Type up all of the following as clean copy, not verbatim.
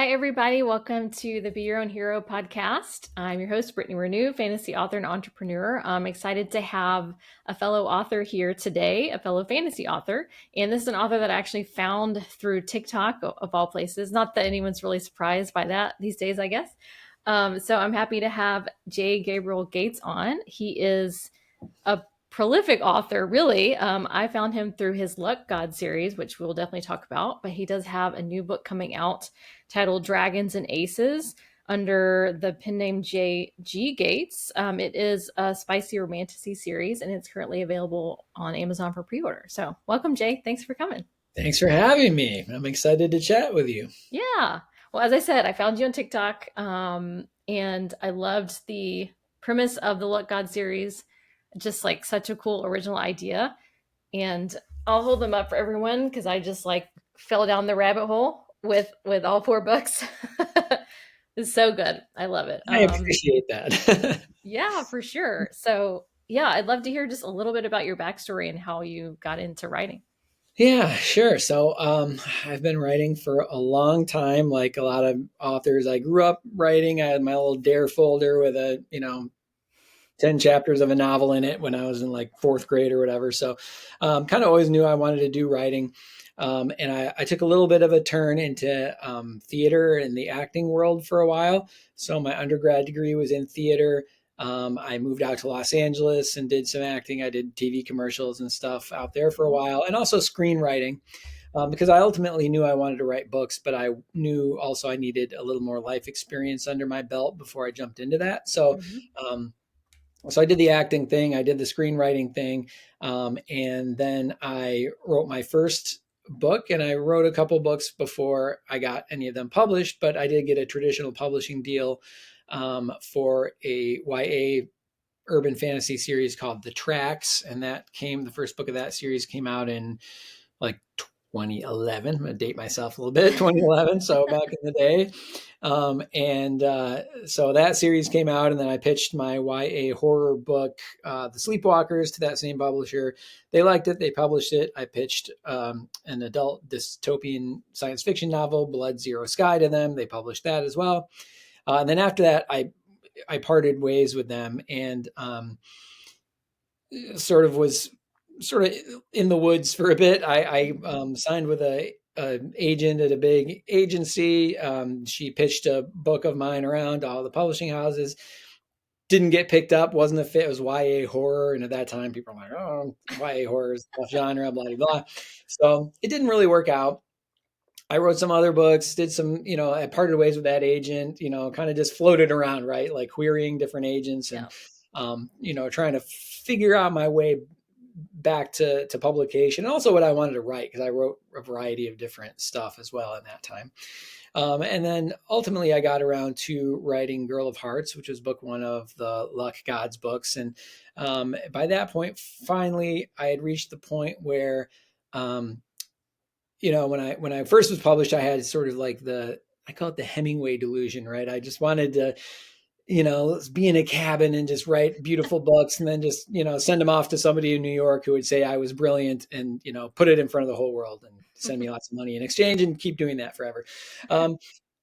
Hi, everybody. Welcome to the Be Your Own Hero podcast. I'm your host, Brittany Renew, fantasy author and entrepreneur. I'm excited to have a fellow author here today, a fellow fantasy author. And this is an author that I actually found through TikTok, of all places. Not that anyone's really surprised by that these days, I guess. So I'm happy to have Gabriel Gates on. He is a prolific author, really. I found him through his Luck God series, which we'll definitely talk about, but he does have a new book coming out titled Dragons and Aces under the pen name J.G. Gates. It is a spicy romantasy series, and it's currently available on Amazon for pre-order. So welcome, Jay. Thanks for coming. Thanks for having me. I'm excited to chat with you. Yeah. Well, as I said, I found you on TikTok, and I loved the premise of the Luck God series. Just like such a cool original idea. And I'll hold them up for everyone because I just like fell down the rabbit hole with all four books. It's so good. I love it. I appreciate that. Yeah, for sure. So yeah, I'd love to hear just a little bit about your backstory and how you got into writing. Yeah, sure. So I've been writing for a long time, like a lot of authors. I grew up writing. I had my little dare folder with 10 chapters of a novel in it when I was in like fourth grade or whatever. So kind of always knew I wanted to do writing. And I took a little bit of a turn into theater and the acting world for a while. So my undergrad degree was in theater. I moved out to Los Angeles and did some acting. I did TV commercials and stuff out there for a while, and also screenwriting because I ultimately knew I wanted to write books, but I knew also I needed a little more life experience under my belt before I jumped into that. Mhm. Um, so I did the acting thing, I did the screenwriting thing, and then I wrote my first book, and I wrote a couple books before I got any of them published, but I did get a traditional publishing deal for a YA urban fantasy series called The Tracks, and the first book of that series came out in like 2011. I'm going to date myself a little bit, 2011, so back in the day. So that series came out, and then I pitched my YA horror book, The Sleepwalkers, to that same publisher. They liked it. They published it. I pitched an adult dystopian science fiction novel, Blood Zero Sky, to them. They published that as well. And then after that, I parted ways with them and was sort of in the woods for a bit. I signed with a agent at a big agency. She pitched a book of mine around to all the publishing houses. Didn't get picked up, wasn't a fit. It was YA horror. And at that time, people were like, oh, YA horror is tough genre, blah, blah, blah. So it didn't really work out. I wrote some other books, did some, I parted ways with that agent, kind of just floated around, right? Like querying different agents and, Yeah. trying to figure out my way back to publication and also what I wanted to write, because I wrote a variety of different stuff as well in that time. And then ultimately I got around to writing Girl of Hearts, which was book one of the Luck Gods books. And by that point, finally, I had reached the point where, when I first was published, I had sort of like I call it the Hemingway delusion, right? I just wanted to, be in a cabin and just write beautiful books and then just, send them off to somebody in New York who would say I was brilliant and, put it in front of the whole world and send me lots of money in exchange and keep doing that forever.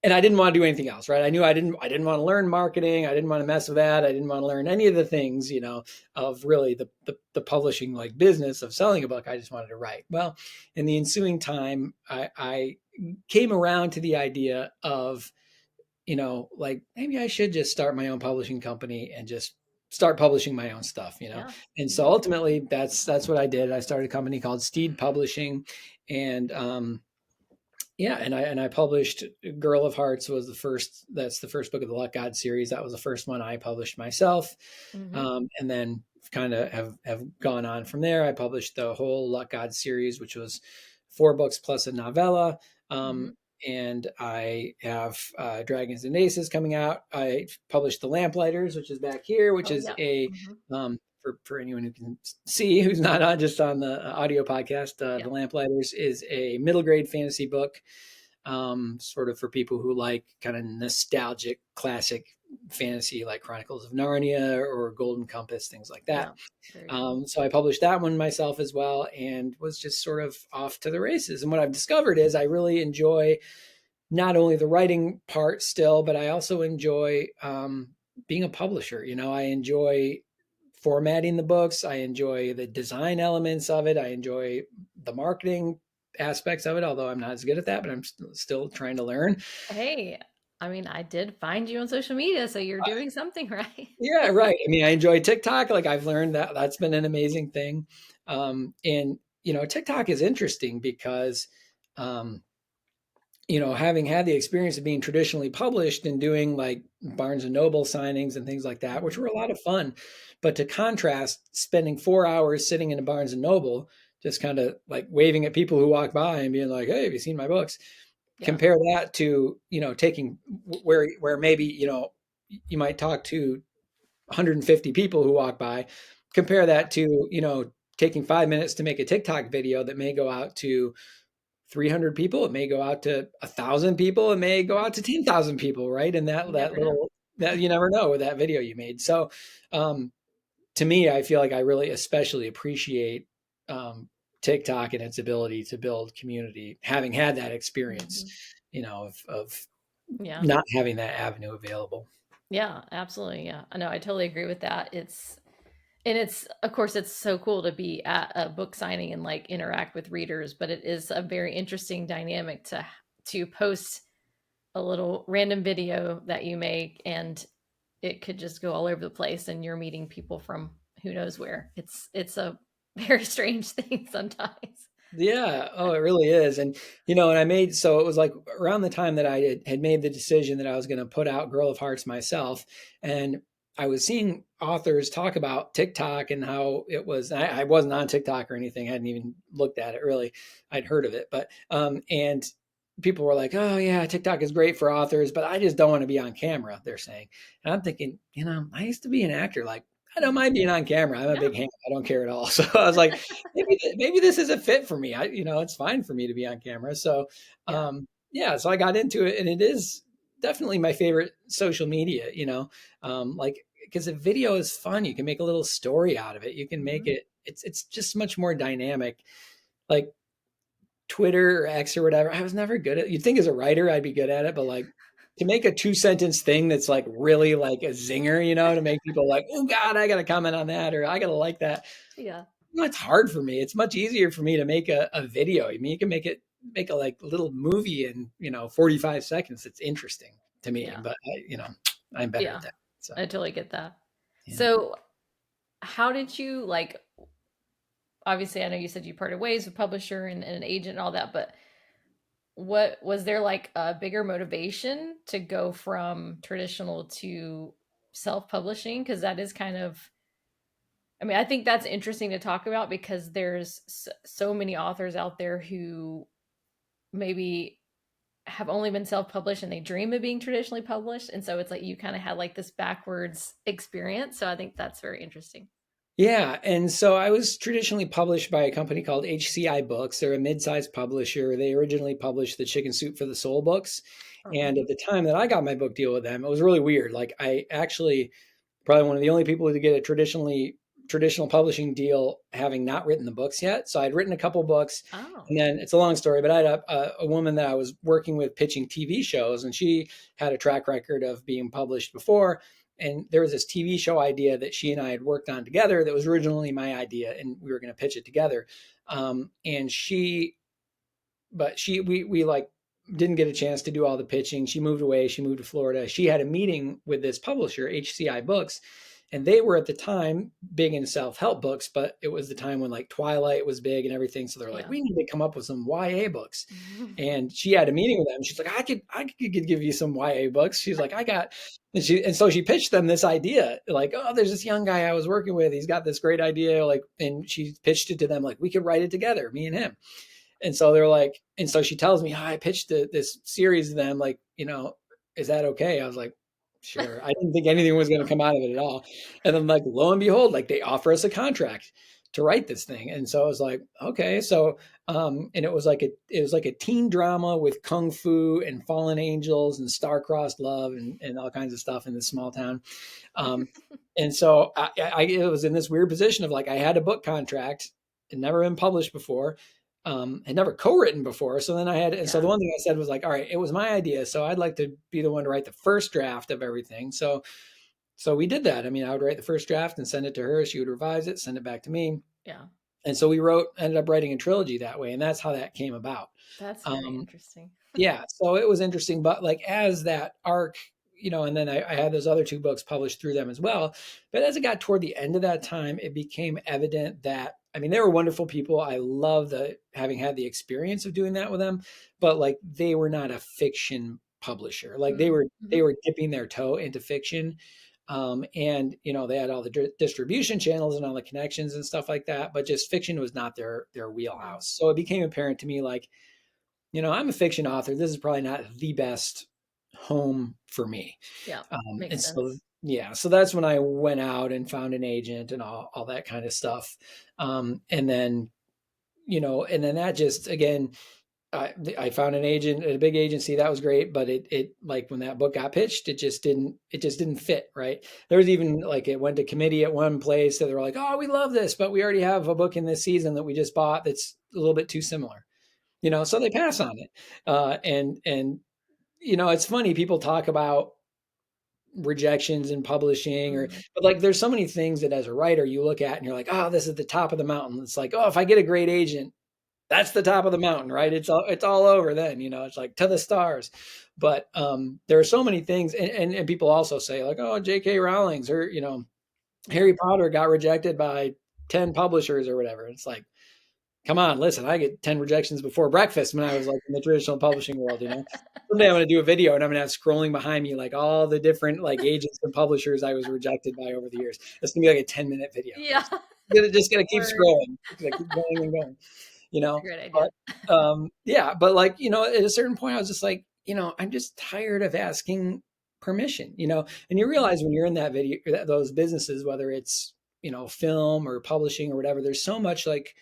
And I didn't want to do anything else, right? I knew I didn't want to learn marketing. I didn't want to mess with that. I didn't want to learn any of the things, of really the publishing like business of selling a book. I just wanted to write. Well, in the ensuing time, I came around to the idea of, like maybe I should just start my own publishing company and just start publishing my own stuff, Yeah. And so ultimately that's what I did. I started a company called Steed Publishing, and and I published Girl of Hearts was the first. That's the first book of the Luck God series. That was the first one I published myself, Mm-hmm. and then kind of have gone on from there. I published the whole Luck God series, which was 4 books plus a novella. Mm-hmm. And I have Dragons and Aces coming out. I published The Lamplighters, which is back here, which Oh, is yeah. a Mm-hmm. for anyone who can see, who's not just on the audio podcast. Yeah. The Lamplighters is a middle grade fantasy book, sort of for people who like kind of nostalgic classic fantasy like Chronicles of Narnia or Golden Compass, things like that. Yeah. Very cool. So I published that one myself as well and was just sort of off to the races. And what I've discovered is I really enjoy not only the writing part still, but I also enjoy being a publisher. I enjoy formatting the books. I enjoy the design elements of it. I enjoy the marketing aspects of it, although I'm not as good at that, but I'm still trying to learn. Hey, I mean, I did find you on social media, so you're doing something right. Yeah, right. I mean, I enjoy TikTok. Like I've learned that that's been an amazing thing. And TikTok is interesting because um, having had the experience of being traditionally published and doing like Barnes and Noble signings and things like that, which Mhm. were a lot of fun. But to contrast, spending 4 hours sitting in a Barnes and Noble, just kind of like waving at people who walk by and being like, "Hey, have you seen my books?" Yeah. Compare that to taking where maybe you might talk to 150 people who walk by. Compare that to taking 5 minutes to make a TikTok video that may go out to 300 people, it may go out to 1,000 people, it may go Yeah. out to 10,000 people, right? And You that never know. little that you never know with that video you made. So um, to me, I feel like I really especially appreciate um, TikTok and its ability to build community, having had that experience, Mhm. of Yeah. not having that avenue available. Yeah, absolutely. Yeah. I know. I totally agree with that. And it's, of course, it's so cool to be at a book signing and like interact with readers, but it is a very interesting dynamic to post a little random video that you make and it could just go all over the place and you're meeting people from who knows where. It's a very strange thing sometimes. Yeah. Oh, it really is. And I made, so it was like around the time that I had made the decision that I was going to put out Girl of Hearts myself. And I was seeing authors talk about TikTok and how it was, I wasn't on TikTok or anything. I hadn't even looked at it really. I'd heard of it, and people were like, oh yeah, TikTok is great for authors, but I just don't want to be on camera, they're saying. And I'm thinking, I used to be an actor. Like, I don't Mhm. mind being on camera. I'm a Yeah. big ham. I don't care at all. So I was like, maybe this is a fit for me. It's fine for me to be on camera. So, Yeah. yeah, so I got into it, and it is definitely my favorite social media. Like because a video is fun. You can make a little story out of it. You can make Mhm. it. It's just much more dynamic. Like Twitter or X or whatever. I was never good at. You'd think as a writer I'd be good at it, but like to make a 2 sentence thing that's like really like a zinger, to make people like, oh God, I got to comment on that or I got to like that. Yeah. It's hard for me. It's much easier for me to make a video. I mean, you can make a like little movie in 45 seconds. It's interesting to me, Yeah. but I'm better at Yeah. that. So I totally get that. yeah. So, how did you like obviously I know you said you parted ways with publisher and an agent and all that, but what was there like a bigger motivation to go from traditional to self-publishing? Because that is kind of, I mean, I think that's interesting to talk about because there's so many authors out there who maybe have only been self-published and they dream of being traditionally published. And so it's like you kind of had like this backwards experience. So I think that's very interesting. Yeah, and so I was traditionally published by a company called HCI Books. They're a mid-sized publisher. They originally published the Chicken Soup for the Soul books. And Oh. at the time that I got my book deal with them, it was really weird. Like I actually probably one of the only people to get a traditional publishing deal having not written the books yet. So I'd written a couple books, Oh. and then it's a long story, but I had a woman that I was working with pitching TV shows, and she had a track record of being published before. And there was this TV show idea that she and I had worked on together that was originally my idea, and we were going to pitch it together. And she but we like didn't get a chance to do all the pitching. She moved away. She moved to Florida. She had a meeting with this publisher, HCI Books, and they were at the time big in self-help books, but it was the time when like Twilight was big and everything. So they're like, Yeah. we need to come up with some YA books. And she had a meeting with them. She's like, I could give you some YA books. She's like, I got, and so she pitched them this idea, like, oh, there's this young guy I was working with. He's got this great idea, like, and she pitched it to them, like, we could write it together, me and him. And so they're like, and so she tells me, oh, I pitched this series to them, like, is that okay? I was like, sure. I didn't think anything was going to come out of it at all. And then like, lo and behold, like they offer us a contract to write this thing. And so I was like, okay. So, and it was like a teen drama with kung fu and fallen angels and star-crossed love and all kinds of stuff in this small town. Um, and so it was in this weird position of like, I had a book contract, it never been published before. had never co-written before. So then and so the Yeah. one thing I said was like, all right, it was my idea. So I'd like to be the one to write the first draft of everything. So we did that. I mean, I would write the first draft and send it to her. She would revise it, send it back to me. Yeah. And so ended up writing a trilogy that way. And that's how that came about. That's very Um, interesting. yeah, so it was interesting, but like as that arc, and then I had those other two books published through them as well. But as it got toward the end of that time, it became evident that, I mean, they were wonderful people. I love having had the experience of doing that with them, but like they were not a fiction publisher. Like they Mm-hmm. were dipping their toe into fiction. And they had all the distribution channels and all the connections and stuff like that, but just fiction was not their Yeah. wheelhouse. So it became apparent to me like, I'm a fiction author. This is probably not the best home for me. Yeah. And Makes so, sense. yeah, so that's when I went out and found an agent and all that kind of stuff. And then, and then that just, again, I found an agent at a big agency. That was great. But it like when that book got pitched, it just didn't fit. Right. There was even like, it went to committee at one place that they were like, oh, we love this, but we already have a book in this season that we just bought that's a little bit too similar, so they pass on it. And it's funny, people talk about rejections in publishing, Mm. but like there's so many things that as a writer you look at and you're like, oh, this is the top of the mountain. It's like, oh, if I get a great agent, that's the top of the mountain, right? It's all over then, it's like to the stars. But there are so many things, and people also say like, oh, J.K. Rowling's, or Yeah. Harry Potter got rejected by 10 publishers or whatever. It's like, come on, listen, I get 10 rejections before breakfast when I was like in the traditional publishing world. Someday I'm going to do a video and I'm going to have scrolling behind me like all the different like agents and publishers I was rejected by over the years. It's going to be like a 10-minute video. Yeah. Just going to keep Word. scrolling. It's going to keep going and going, you That's a know. great idea. But yeah, but like, at a certain point I was just like, I'm just tired of asking permission, and you Mhm. realize when you're in that video, those businesses, whether it's, film or publishing or whatever, there's so much like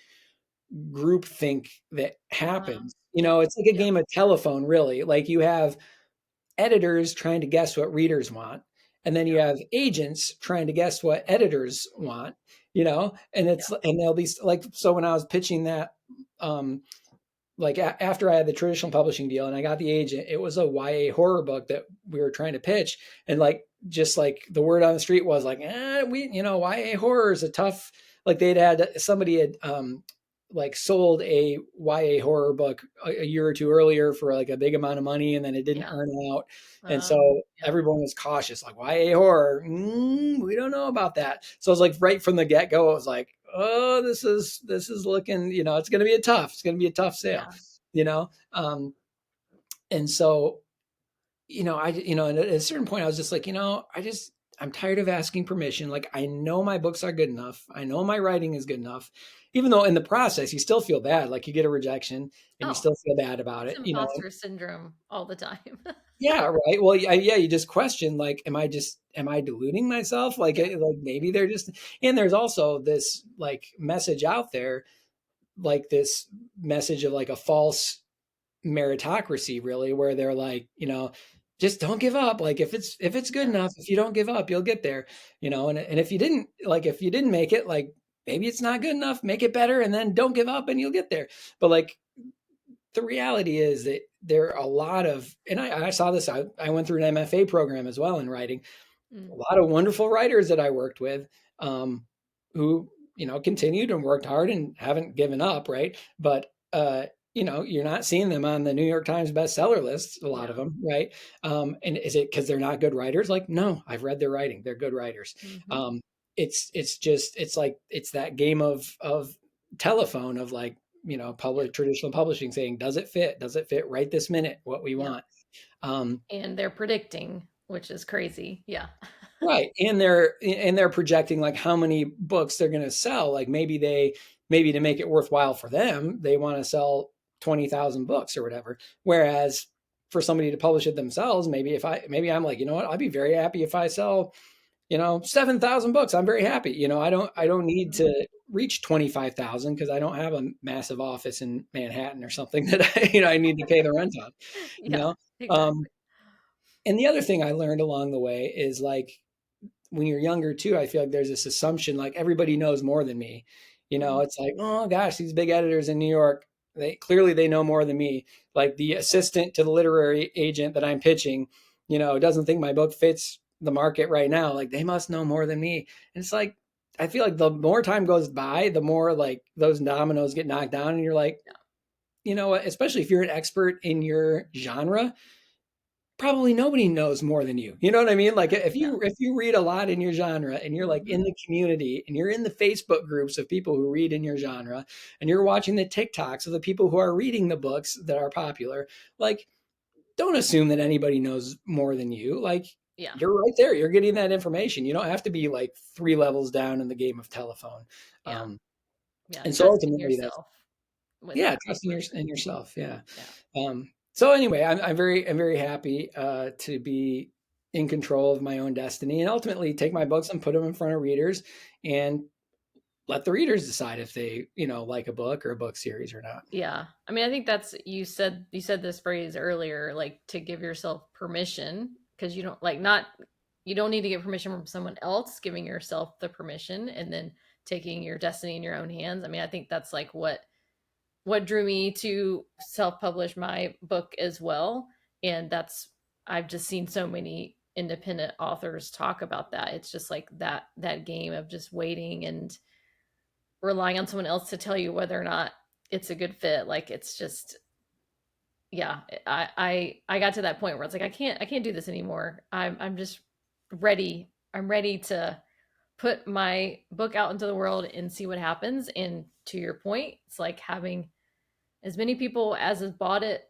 group think that happens. Yep. It's like a Yep. game of telephone, really. Like you have editors trying to guess what readers want, and then you Yep. have agents trying to guess what editors want, and Yep. and they'll be like, so when I was pitching that, um, like after I had the traditional publishing deal and I got the agent, it was a YA horror book that we were trying to pitch. And like, just like the word on the street was like, YA horror is a tough, like somebody had, like sold a YA horror book a year or two earlier for like a big amount of money, and then it didn't Yeah. earn out. And so Yep. everyone was cautious, like YA horror, we don't know about that. So I was like, right from the get go, I was like, oh, this is looking, it's going to be a tough sale, Yeah. you know? And so, and at a certain point I was just like, I'm tired of asking permission. Like, I know my books are good enough. I know my writing is good enough, even though in the process you still feel bad. Like you get a rejection and you Oh, still feel bad about it's it, imposter syndrome all the time. yeah, right. Well, yeah, you just question like, am I deluding myself? Like, Yeah. like maybe they're just, and there's also this like message out there, like this message of like a false meritocracy, really, where they're like, just don't give up. Like if it's good Yeah. enough, if you don't give up, you'll get there, and if you didn't make it, like maybe it's not good enough, make it better, and then don't give up and you'll get there. But like the reality is that there are a lot of, and I saw this, I went through an MFA program as well in writing, a Mm. lot of wonderful writers that I worked with, who, continued and worked hard and haven't given up, right? But, you're not seeing them on the New York Times bestseller lists, a lot of Yeah. them, right? And is it because they're not good writers? Like, no, I've read their writing. They're good writers. Mhm. Um, it's like, it's that game of telephone of like, Yep. traditional publishing saying, does it fit? Does it fit right this minute what we Yep. want? Um, And they're predicting, which is crazy. Yeah. Right, and they're projecting like how many books they're going to sell. Like maybe to make it worthwhile for them, they want to sell 20,000 books or whatever. Whereas for somebody to publish it themselves, maybe I'm like, you know what, I'd be very happy if I sell, 7,000 books. I'm very happy. I don't need Mhm. to reach 25,000 because I don't have a massive office in Manhattan or something that I need to pay the rent on. You Yeah, know, um, exactly. and the other thing I learned along the way is like, when you're younger too, I feel like there's this assumption like everybody knows more than me. Mm. It's like, oh gosh, these big editors in New York, They know more than me. Like the assistant to the literary agent that I'm pitching, doesn't think my book fits the market right now. Like they must know more than me. And it's like I feel like the more time goes by, the more like those dominoes get knocked down, and you're like, you know what? Especially if you're an expert in your genre, probably nobody knows more than you. You know what I mean? Like Yeah. if you read a lot in your genre and you're like Hmm. in the community and you're in the Facebook groups of people who read in your genre and you're watching the TikToks of the people who are reading the books that are popular, like don't assume that anybody knows more than you. Like Yeah. you're right there. You're getting that information. You don't have to be like three levels down in the game of telephone. Yeah. Um, Yeah. and so Trusting ultimately that's yourself with yeah, that trust information. in yourself. Yeah. Yeah. So anyway, I'm very happy to be in control of my own destiny and ultimately take my books and put them in front of readers and let the readers decide if they, like a book or a book series or not. Yeah. I mean, I think that's you said this phrase earlier, like to give yourself permission, because you don't like not you don't need to get permission from someone else, giving yourself the permission and then taking your destiny in your own hands. I mean, I think that's like what drew me to self-publish my book as well. And that's I've just seen so many independent authors talk about that. It's just like that game of just waiting and relying on someone else to tell you whether or not it's a good fit. Like it's just yeah, I got to that point where it's like I can't do this anymore. I'm just ready. I'm ready to put my book out into the world and see what happens. And to your point, it's like having as many people as have bought it,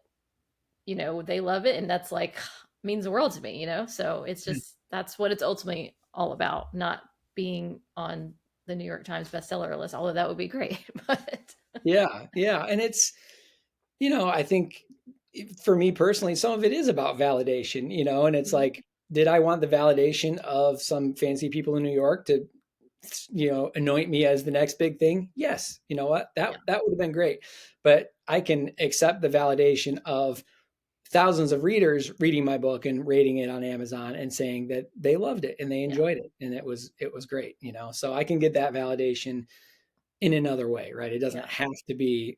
they love it, and that's like means the world to me. So it's just that's what it's ultimately all about, not being on the New York Times bestseller list, although that would be great. But Yeah, yeah, and I think for me personally, some of it is about validation, and it's Mhm. like, did I want the validation of some fancy people in New York to, anoint me as the next big thing? Yes. You know what? Yeah, That would have been great. But I can accept the validation of thousands of readers reading my book and rating it on Amazon and saying that they loved it and they yeah, enjoyed it and it was great, So I can get that validation in another way, right? It doesn't yeah, have to be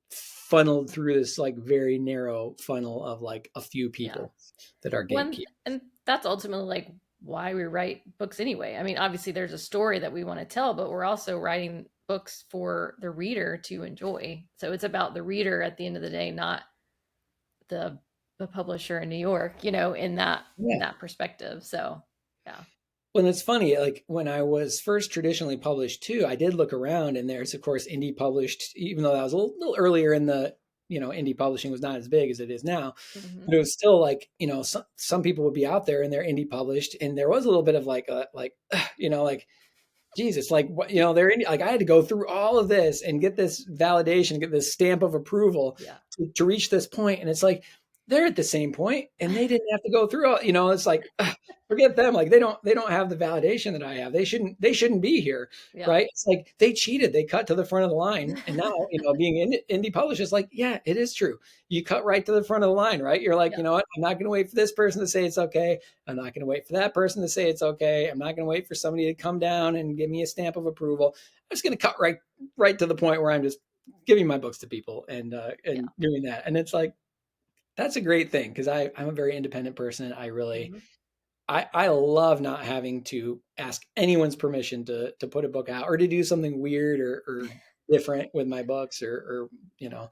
funneled through this like very narrow funnel of like a few yeah. people that are One gatekeepers. and that's ultimately like why we write books anyway. I mean, obviously there's a story that we want to tell, but we're also writing books for the reader to enjoy. So it's about the reader at the end of the day, not the the publisher in New York, in Yeah. that perspective. So, yeah. Well, it's funny, like when I was first traditionally published too, I did look around and there's of course indie published, even though that was a little earlier in the, indie publishing was not as big as it is now, Hmm. but it was still like, some people would be out there and they're indie published. And there was a little bit of like, like, Jesus, like what they're in, like I had to go through all of this and get this validation, get this stamp of approval Yeah. to reach this point. And it's like they're at the same point and they didn't have to go through all, it's like forget them. Like they don't have the validation that I have. They shouldn't be here. Yeah. Right. It's like they cheated. They cut to the front of the line. And now, being indie published is like, yeah, it is true. You cut right to the front of the line, right? You're like, Yeah. you know what? I'm not going to wait for this person to say it's okay. I'm not going to wait for that person to say it's okay. I'm not going to wait for somebody to come down and give me a stamp of approval. I'm just going to cut right to the point where I'm just giving my books to people Yeah. and doing that. And it's like that's a great thing because I'm a very independent person. Hmm. I love not having to ask anyone's permission to put a book out or to do something weird or different with my books or you know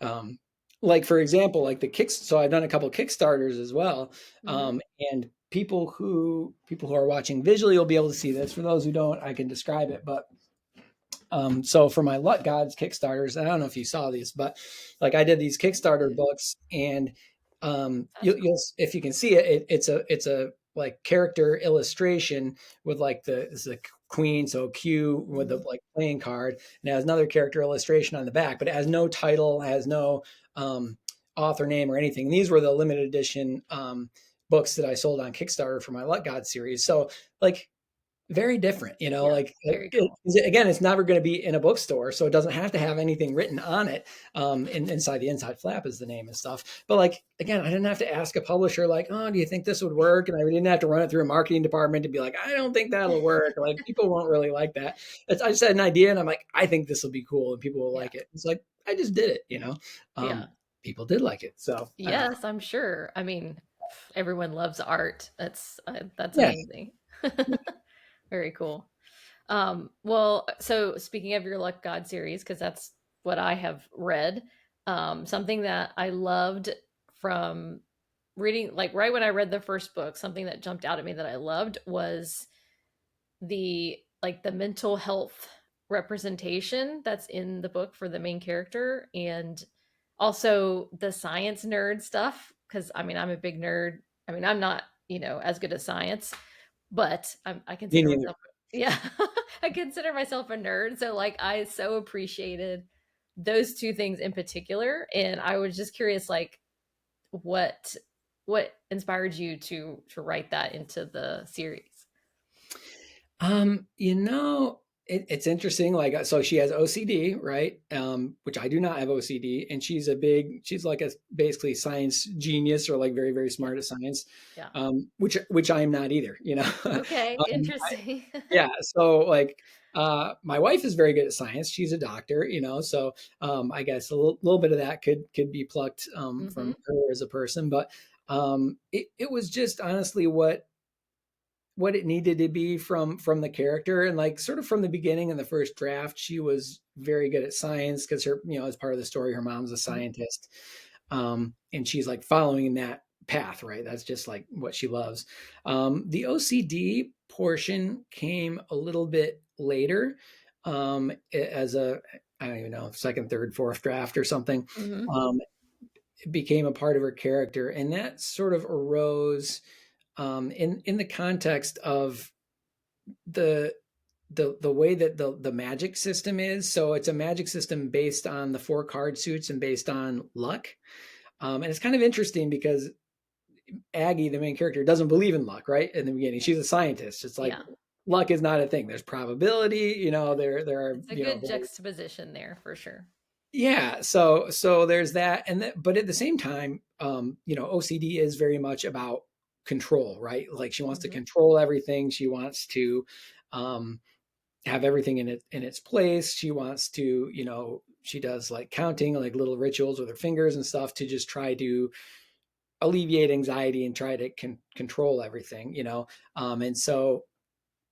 um, like for example, like the kicks. So I've done a couple Kickstarters as well, Hmm. and people who are watching visually will be able to see this. For those who don't, I can describe it. But so for my Luck Gods Kickstarters, I don't know if you saw these, but like I did these Kickstarter books, and That's you'll cool. if you can see it, it's a like character illustration with like it's a queen, so Q with the Hmm. like playing card, and it has another character illustration on the back, but it has no title, has no um, author name or anything. And these were the limited edition books that I sold on Kickstarter for my Luck God series. So like very different, Yeah, like very cool. again, it's never going to be in a bookstore, so it doesn't have to have anything written on it. Inside the inside flap is the name and stuff. But like again, I didn't have to ask a publisher like, oh, do you think this would work? And I didn't have to run it through a marketing department to be like, I don't think that'll work. Like people won't really like that. I just had an idea, and I'm like, I think this will be cool, and people will Yeah, like it. It's like I just did it. yeah. People did like it, so Yes, I'm sure. I mean, everyone loves art. That's yeah. amazing. Very cool. Well, so speaking of your Luck God series, because that's what I have read, something that I loved from reading, like right when I read the first book, something that jumped out at me that I loved was the mental health representation that's in the book for the main character, and also the science nerd stuff, because I mean I'm a big nerd. I mean I'm not as good at science, but I Me consider neither. myself, yeah, I consider myself a nerd. So like I so appreciated those two things in particular, and I was just curious, like what what inspired you to write that into the series? You know, it's interesting. Like, so she has OCD, right? Which I do not have OCD, and she's like a basically science genius, or like very, very Yeah, smart at science, yeah. which I am not either. Okay, interesting. Yeah. So like, my wife is very good at science. She's a doctor, so I guess a little bit of that could be plucked Hmm. from her as a person, but it was just honestly what it needed to be from the character, and like sort of from the beginning in the first draft she was very good at science because her as part of the story her mom's a Hmm. scientist, and she's like following that path, right? That's just like what she loves. The OCD portion came a little bit later, as a, I don't even know, second, third, fourth draft or something. Hmm. um, it became a part of her character, and that sort of arose in the context of the the way that the magic system is. So it's a magic system based on the four card suits and based on luck. And it's kind of interesting because Aggie, the main character, doesn't believe in luck, right? In the beginning, she's a scientist. It's like Yeah, luck is not a thing. There's probability, there are, it's a good very, juxtaposition there for sure. yeah. So there's that, but at the same time, OCD is very much about control, right? Like she wants to Hmm. control everything. She wants to um, have everything in its place. She wants to, she does like counting, like little rituals with her fingers and stuff to just try to alleviate anxiety and try to control everything. And so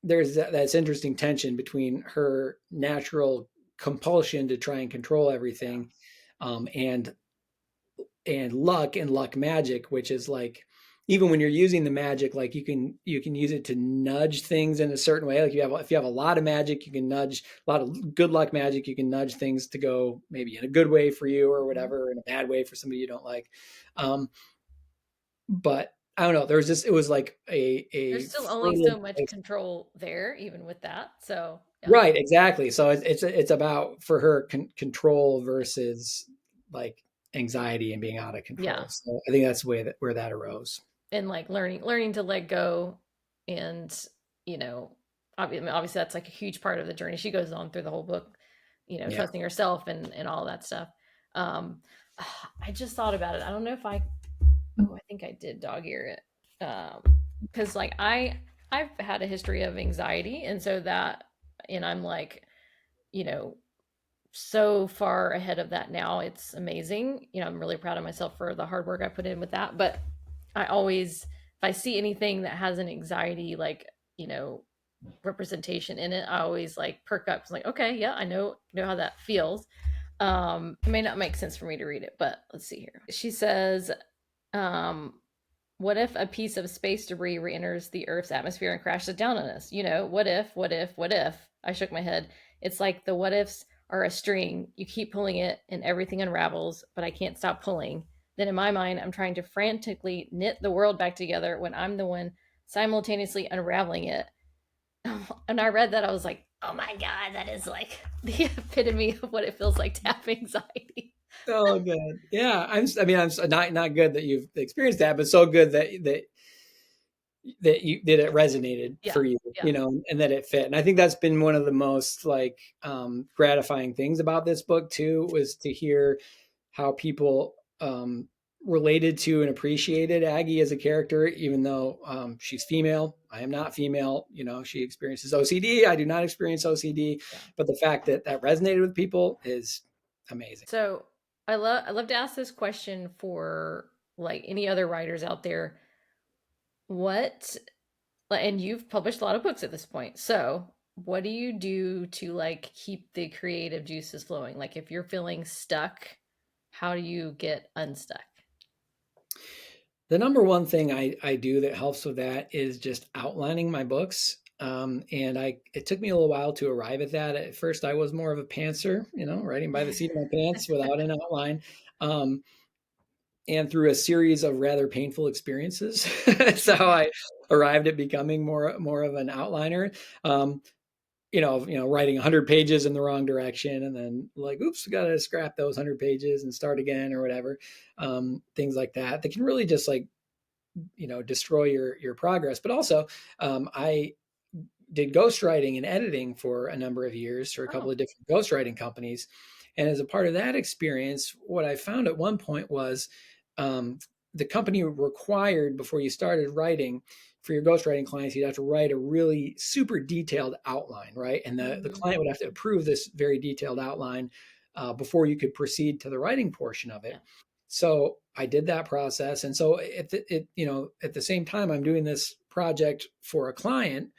there's that's interesting tension between her natural compulsion to try and control Yeah. everything, and luck and luck magic, which is like, even when you're using the magic, like you can use it to nudge things in a certain way. Like if you have a lot of magic, you can nudge a lot of good luck magic. You can nudge things to go maybe in a good way for you or Hmm. whatever, in a bad way for somebody you don't like. Um, but I don't know. There was just, it was like a There's still only fertile so much place. control there, even with that. So yeah, Right, exactly. So it's about for her control versus like anxiety and being out of yeah, control. So I think that's the way that where that arose. and like learning to let go, and you know, obviously that's like a huge part of the journey. She goes on through the whole book, Yeah. trusting herself and all that stuff. Um, I just thought about it. I don't know if I. Oh, I think I did dog ear it. Because like I've had a history of anxiety, and so that, and I'm like, you know, so far ahead of that now. It's amazing. I'm really proud of myself for the hard work I put in with that. But I always, if I see anything that has an anxiety, like, representation in it, I always like perk up. It's like, okay, yeah, I know how that feels. It may not make sense for me to read it, but let's see here. She says, um, what if a piece of space debris re-enters the Earth's atmosphere and crashes down on us? What if? I shook my head. It's like the what ifs are a string. You keep pulling it and everything unravels, but I can't stop pulling. Then in my mind, I'm trying to frantically knit the world back together when I'm the one simultaneously unraveling it. And I read that, I was like, oh my God, that is like the epitome of what it feels like to have anxiety. Oh, good. Yeah, I mean, I'm not good that you've experienced that, but so good that that it resonated Yeah. for you, Yeah. and that it fit. And I think that's been one of the most like gratifying things about this book too, was to hear how people related to and appreciated Aggie as a character, even though she's female. I am not female. She experiences OCD. I do not experience OCD, Yeah. but the fact that that resonated with people is amazing. So I love to ask this question for like any other writers out there. What and you've published a lot of books at this point. So, what do you do to like keep the creative juices flowing? Like if you're feeling stuck, how do you get unstuck? The number one thing I do that helps with that is just outlining my books. And it took me a little while to arrive at that. At first, I was more of a pantser, writing by the seat of my pants without an outline. Um, and through a series of rather painful experiences, that's how I arrived at becoming more of an outliner. Writing 100 pages in the wrong direction, and then like, oops, we got to scrap those 100 pages and start again or whatever. Things like that can really just like destroy your progress. But also, I did ghostwriting and editing for a number of years for a couple Oh. of different ghostwriting companies. And as a part of that experience, what I found at one point was um, the company required, before you started writing for your ghostwriting clients, you'd have to write a really super detailed outline, right? And the Mm-hmm. client would have to approve this very detailed outline before you could proceed to the writing portion of Yeah. it. So I did that process. And so at the same time, I'm doing this project for a client,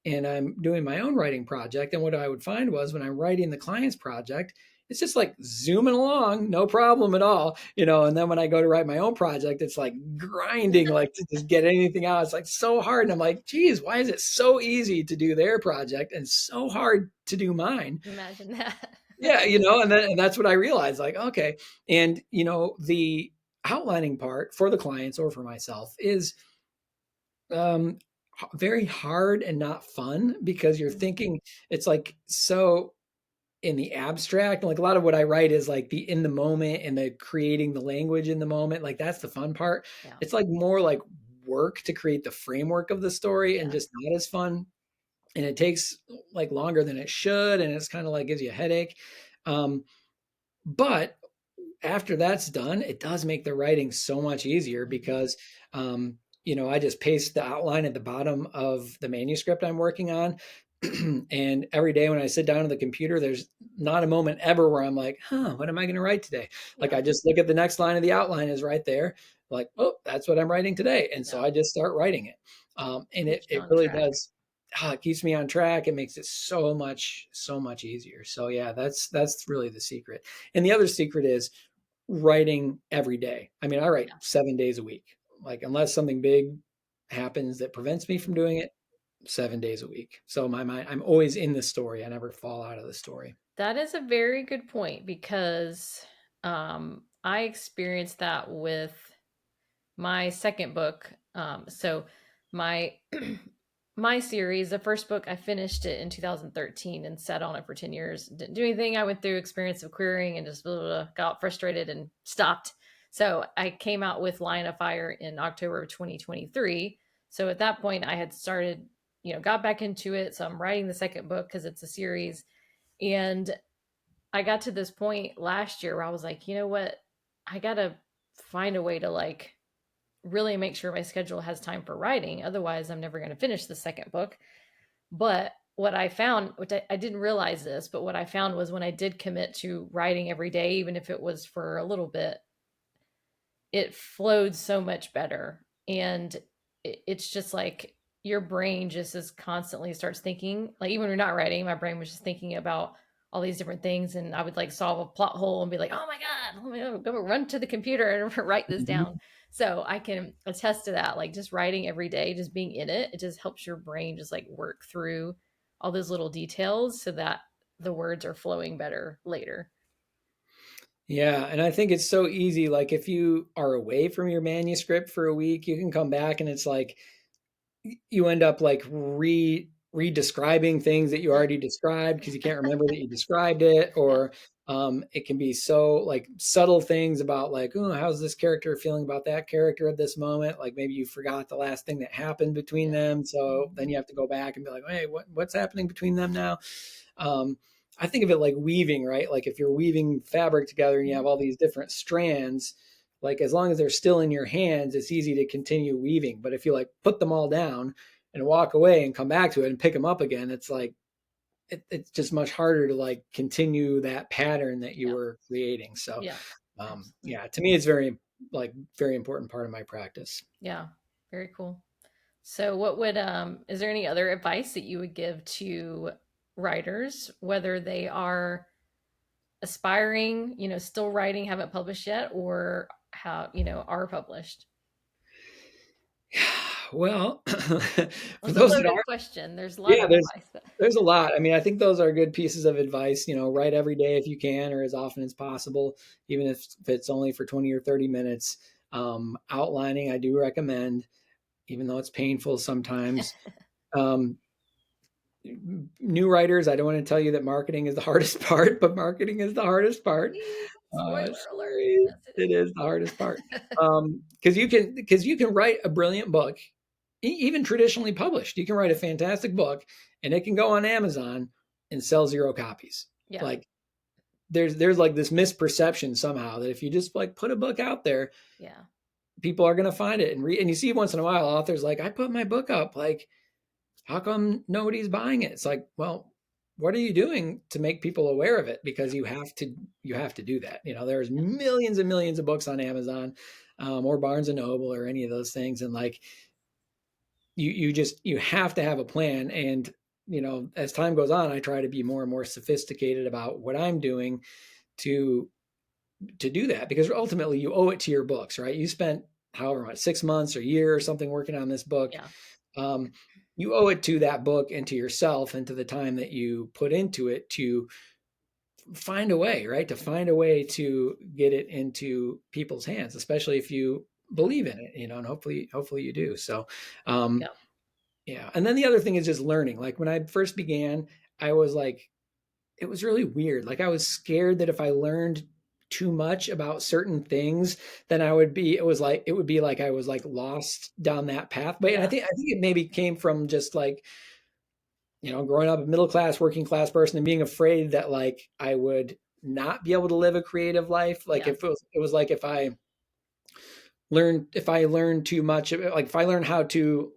and I'm doing my own writing project. And what I would find was, when I'm writing the client's project, it's just like zooming along, no problem at all, And then when I go to write my own project, it's like grinding, like to just get anything out. It's like so hard. And I'm like, geez, why is it so easy to do their project and so hard to do mine? Imagine that. Yeah, and that's what I realized, like, okay. And the outlining part for the clients or for myself is um very hard and not fun, because you're Mhm. thinking, it's like so in the abstract. Like a lot of what I write is like the in the moment and the creating the language in the moment. Like that's the fun part. Yeah. It's like more like work to create the framework of the story, and Yeah. just not as fun. And it takes like longer than it should, and it's kind of like gives you a headache. But after that's done, it does make the writing so much easier, Mhm. because I just paste the outline at the bottom of the manuscript I'm working on. And every day when I sit down at the computer, there's not a moment ever where I'm like, what am I going to write today? Like, Yeah. I just look at the next line of the outline is right there. Like, oh, that's what I'm writing today. And so Yeah. I just start writing it. And Keeps you it on really track. does. It keeps me on track. It makes it so much easier. So yeah, that's really the secret. And the other secret is writing every day. I mean, I write Yeah. 7 days a week. Like, unless something big happens that prevents me from Mhm. doing it, 7 days a week. So my mind, I'm always in the story. I never fall out of the story. That is a very good point because I experienced that with my second book. So my my series, the first book, I finished it in 2013 and sat on it for 10 years. Didn't do anything. I went through experience of querying and just blah, blah, blah, got frustrated and stopped. So I came out with Lion of Fire in October of 2023. So at that point, I had started, got back into it. So I'm writing the second book because it's a series. And I got to this point last year where I was like, you know what? I got to find a way to like really make sure my schedule has time for writing. Otherwise, I'm never going to finish the second book. But what I found, which I didn't realize this, but what I found was when I did commit to writing every day, even if it was for a little bit, it flowed so much better. And it's just like your brain just is constantly starts thinking, like even when you're not writing, my brain was just thinking about all these different things. And I would like solve a plot hole and be like, oh my God, let me go run to the computer and write this down. Mhm. So I can attest to that. Like just writing every day, just being in it, it just helps your brain just like work through all those little details so that the words are flowing better later. Yeah, and I think it's so easy. Like, if you are away from your manuscript for a week, you can come back and it's like you end up like re-describing things that you already described because you can't remember that you described it, Yeah. or It can be so like subtle things about like, oh, how's this character feeling about that character at this moment? Like maybe you forgot the last thing that happened between Yeah. them, so then Mhm. you have to go back and be like, hey, what's happening between them now? Um, I think of it like weaving, right? Like if you're weaving fabric together and you have Mhm. all these different strands, like as long as they're still in your hands, it's easy to continue weaving. But if you like put them all down and walk away and come back to it and pick them up again, it's like it's just much harder to like continue that pattern that you Yeah. were creating. So, Yeah. Absolutely. yeah, to me, it's very important part of my practice. Yeah. Very cool. So what would is there any other advice that you would give to writers, whether they are aspiring, still writing, haven't published yet, or how, are published? Well, for It's a those that loaded are, question. There's a lot yeah, of advice, but there's a lot. I mean, I think those are good pieces of advice. Write every day if you can, or as often as possible, even if it's only for 20 or 30 minutes. Outlining, I do recommend, even though it's painful sometimes. Um, New writers, I don't want to tell you that marketing is the hardest part, but marketing is the hardest part. spoiler alert. Sorry, Yes, it it is the hardest part. is. Because you can write a brilliant book, even traditionally published. You can write a fantastic book, and it can go on Amazon and sell zero copies. Yeah. Like there's like this misperception somehow that if you just like put a book out there, Yeah. people are going to find it and read. And you see once in a while authors like, I put my book up, like how come nobody's buying it? It's like, well, what are you doing to make people aware of it? Because you have to do that. There's Yeah. millions and millions of books on Amazon, or Barnes and Noble or any of those things, and like you have to have a plan. And as time goes on, I try to be more and more sophisticated about what I'm doing to do that, because ultimately you owe it to your books, right? You spent however much, 6 months or a year or something working on this book. Yeah. um, you owe it to that book and to yourself and to the time that you put into it to find a way, right? To find a way to get it into people's hands, especially if you Yeah. believe in it, and hopefully you do. So, um, Yeah. yeah. And then the other thing is just learning. Like when I first began, I was like, it was really weird. Like I was scared that if I learned too much about certain things, then it would be like I was like lost down that pathway. And I Yeah. think it maybe came from just like, growing up a middle class, working class person and being afraid that like I would not be able to live a creative life. Like Yeah. if it was like if I learned too much, like if I learned how to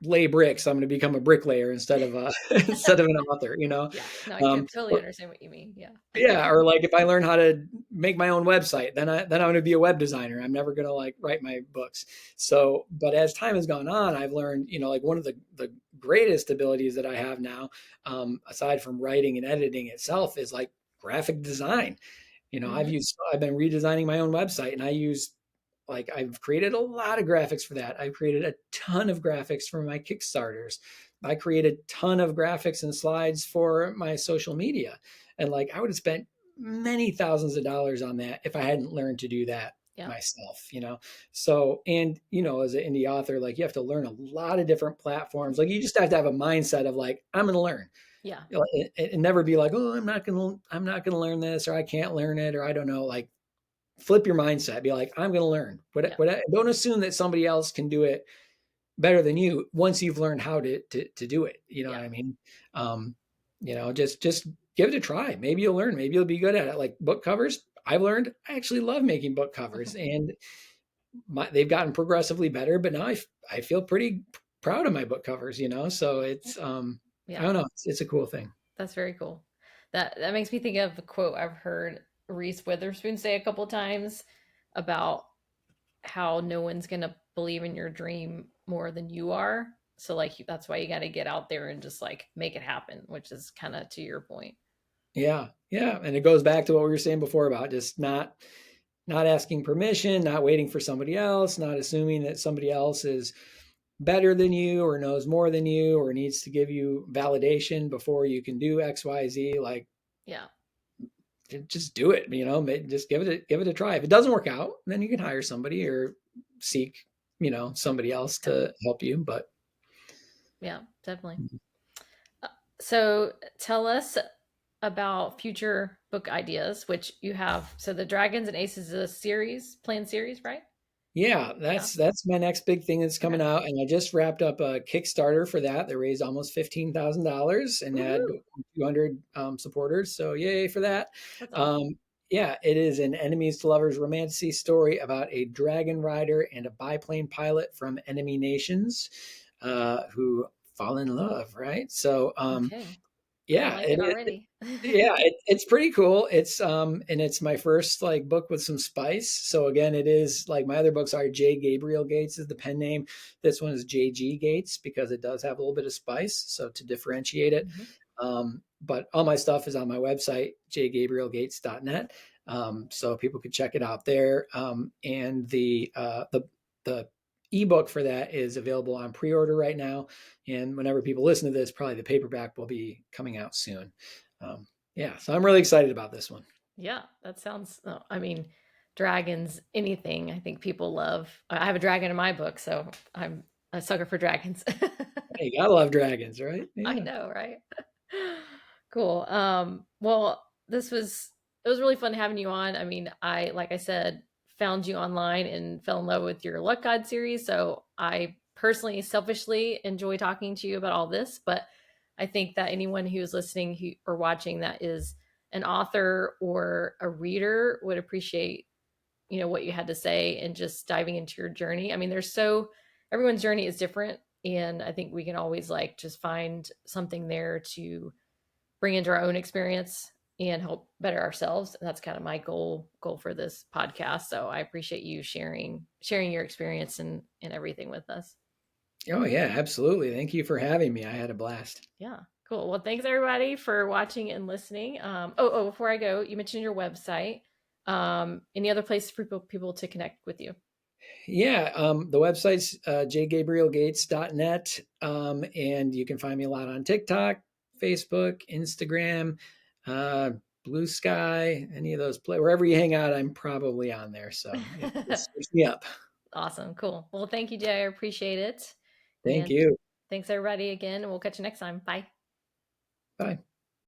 lay bricks, I'm going to become a bricklayer instead of a instead of an author, Yeah. No, I um, could totally or, understand what you mean. Yeah. yeah, or like if I learn how to make my own website, then I'm going to be a web designer. I'm never going to like write my books. So, but as time has gone on, I've learned, like one of the greatest abilities that I have now, aside from writing and editing itself, is like graphic design. Hmm. I've been redesigning my own website, and I've created a lot of graphics for that. I've created a ton of graphics for my Kickstarters. I created a ton of graphics and slides for my social media. And like I would have spent many thousands of dollars on that if I hadn't learned to do that Yeah. myself. So, and as an indie author, like you have to learn a lot of different platforms. Like you just have to have a mindset of like, I'm going to learn. Yeah. And never be like, oh, I'm not gonna learn this, or I can't learn it, or I don't know. Like flip your mindset, be like, I'm going to learn. Yeah. Don't assume that somebody else can do it better than you once you've learned how to do it. You know what Yeah. I mean? Just give it a try. Maybe you'll learn. Maybe you'll be good at it. Like book covers, I've learned I actually love making book covers, and they've gotten progressively better. But now I feel pretty proud of my book covers. So I Yeah. don't know. It's a cool thing. That's very cool. That makes me think of a quote I've heard Reese Witherspoon say a couple times about how no one's gonna believe in your dream more than you are. So like that's why you got to get out there and just like make it happen, which is kind of to your point. Yeah, yeah, and it goes back to what we were saying before about just not asking permission, not waiting for somebody else, not assuming that somebody else is better than you or knows more than you or needs to give you validation before you can do XYZ. Like Yeah. just do it, just give it a try. If it doesn't work out, then you can hire somebody or seek, somebody else Yeah. to help you. But Yeah, definitely. Uh, So tell us about future book ideas, which you have. So the Dragons and Aces is a series, planned series, right? Yeah, Yeah. that's my next big thing that's coming Okay. out, and I just wrapped up a Kickstarter for that. They raised almost $15,000 and had Woohoo! 200 supporters. So yay for that! That's awesome. Um, yeah, it is an enemies to lovers romantic story about a dragon rider and a biplane pilot from enemy nations who fall in love. Right. So Okay. I yeah, like it already. yeah, it's pretty cool. It's and it's my first like book with some spice. So again, it is like my other books are J. Gabriel Gates is the pen name. This one is JG Gates because it does have a little bit of spice. So to differentiate it, Mhm. but all my stuff is on my website jgabrielgates.net. So people could check it out there. And the ebook for that is available on pre-order right now. And whenever people listen to this, probably the paperback will be coming out soon. Um, yeah, so I'm really excited about this one. Yeah, that sounds. Oh, I mean, dragons, anything. I think people love. I have a dragon in my book, so I'm a sucker for dragons. Hey, you gotta love dragons, right? I Yeah. know, right? Cool. Well, this was it was really fun having you on. I mean, I like I said, found you online and fell in love with your Luck God series. So I personally, selfishly enjoy talking to you about all this, but I think that anyone who's listening or watching that is an author or a reader would appreciate, what you had to say and just diving into your journey. I mean, everyone's journey is different, and I think we can always like just find something there to bring into our own experience and help better ourselves. And that's kind of my goal for this podcast. So I appreciate you sharing your experience and everything with us. Oh yeah, absolutely. Thank you for having me. I had a blast. Yeah. Cool. Well, thanks everybody for watching and listening. Before I go, you mentioned your website. Any other place for people to connect with you? Yeah, the website's jgabrielgates.net. And you can find me a lot on TikTok, Facebook, Instagram, uh, Blue Sky, any of those wherever you hang out, I'm probably on there. So yeah, just search me up. Awesome. Cool. Well, thank you, Jay. I appreciate it. Thank And you. thanks everybody again. And we'll catch you next time. Bye. Bye.